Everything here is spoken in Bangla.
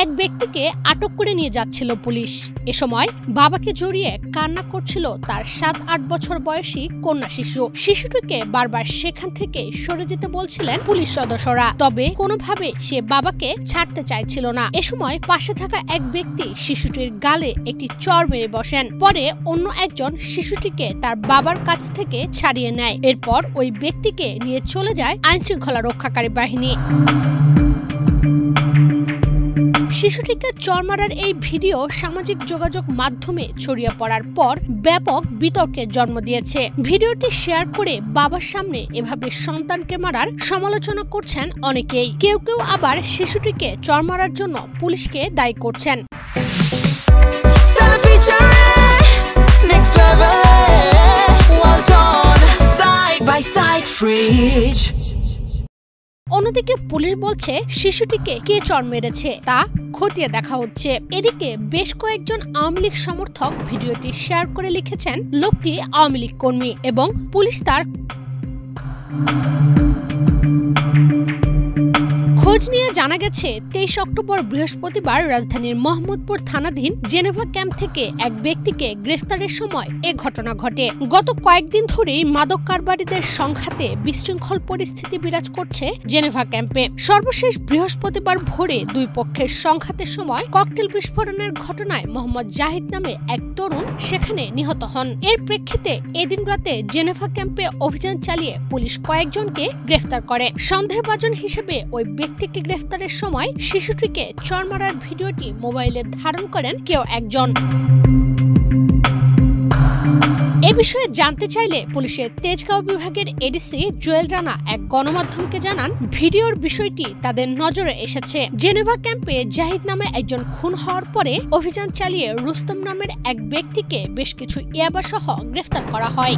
এক ব্যক্তিকে আটক করে নিয়ে যাচ্ছিল পুলিশ। এ সময় বাবাকে জড়িয়ে কান্না করছিল তার 7-8 বছর বয়সী কন্যা শিশু। শিশুটিকে বারবার সেখান থেকে সরে যেতে বলছিলেন পুলিশ সদস্যরা, তবে কোনোভাবে সে বাবাকে ছাড়তে চাইছিল না। এ সময় পাশে থাকা এক ব্যক্তি শিশুটির গালে একটি চড় মেরে বসেন। পরে অন্য একজন শিশুটিকে তার বাবার কাছ থেকে ছাড়িয়ে নেয়। এরপর ওই ব্যক্তিকে নিয়ে চলে যায় আইনশৃঙ্খলা রক্ষাকারী বাহিনী। শিশুটিকে চড় মারার এই ভিডিও সামাজিক যোগাযোগ মাধ্যমে ছড়িয়ে পড়ার পর ব্যাপক বিতর্কের জন্ম দিয়েছে। ভিডিওটি শেয়ার করে বাবার সামনে এভাবে সন্তানকে মারার সমালোচনা করছেন অনেকেই। কেউ কেউ আবার শিশুটিকে চড় মারার জন্য পুলিশকে দায়ী করছেন। অন্যদিকে পুলিশ বলছে শিশুটিকে কে চড় মেরেছে তা খতিয়ে দেখা হচ্ছে। এদিকে বেশ কয়েকজন আওয়ামী লীগ সমর্থক ভিডিওটি শেয়ার করে লিখেছেন লোকটি আওয়ামী লীগ কর্মী এবং পুলিশ তার খোঁজ নিয়ে জানা গেছে 23 অক্টোবর বৃহস্পতিবার রাজধানীর মোহাম্মদপুর থানাধীন জেনেভা ক্যাম্প থেকে এক ব্যক্তিকে গ্রেফতারের সময় এ ঘটনা ঘটে। গত কয়েকদিন ধরেই মাদক কারবারিদের সংঘাতে বিশৃঙ্খল পরিস্থিতি বিরাজ করছে জেনেভা ক্যাম্পে। সর্বশেষ বৃহস্পতিবার ভোরে দুই পক্ষের সংঘাতের সময় ককটেল বিস্ফোরণের ঘটনায় মোহাম্মদ জাহিদ নামে এক তরুণ সেখানে নিহত হন। এর প্রেক্ষিতে এদিন রাতে জেনেভা ক্যাম্পে অভিযান চালিয়ে পুলিশ কয়েকজনকে গ্রেফতার করে। সন্দেহভাজন হিসেবে ওই ব্যক্তিকে গ্রেফতারের সময় শিশুটিকে চড় মারার ভিডিওটি মোবাইলে ধারণ করেন কেউ একজন। এ বিষয়ে জানতে চাইলে পুলিশের তেজগাঁও বিভাগের এডিসি জুয়েল রানা এক গণমাধ্যমকে জানান, ভিডিওর বিষয়টি তাদের নজরে এসেছে। জেনেভা ক্যাম্পে জাহিদ নামে একজন খুন হওয়ার পরে অভিযান চালিয়ে রুস্তম নামের এক ব্যক্তিকে বেশ কিছু ইয়াবা সহ গ্রেফতার করা হয়।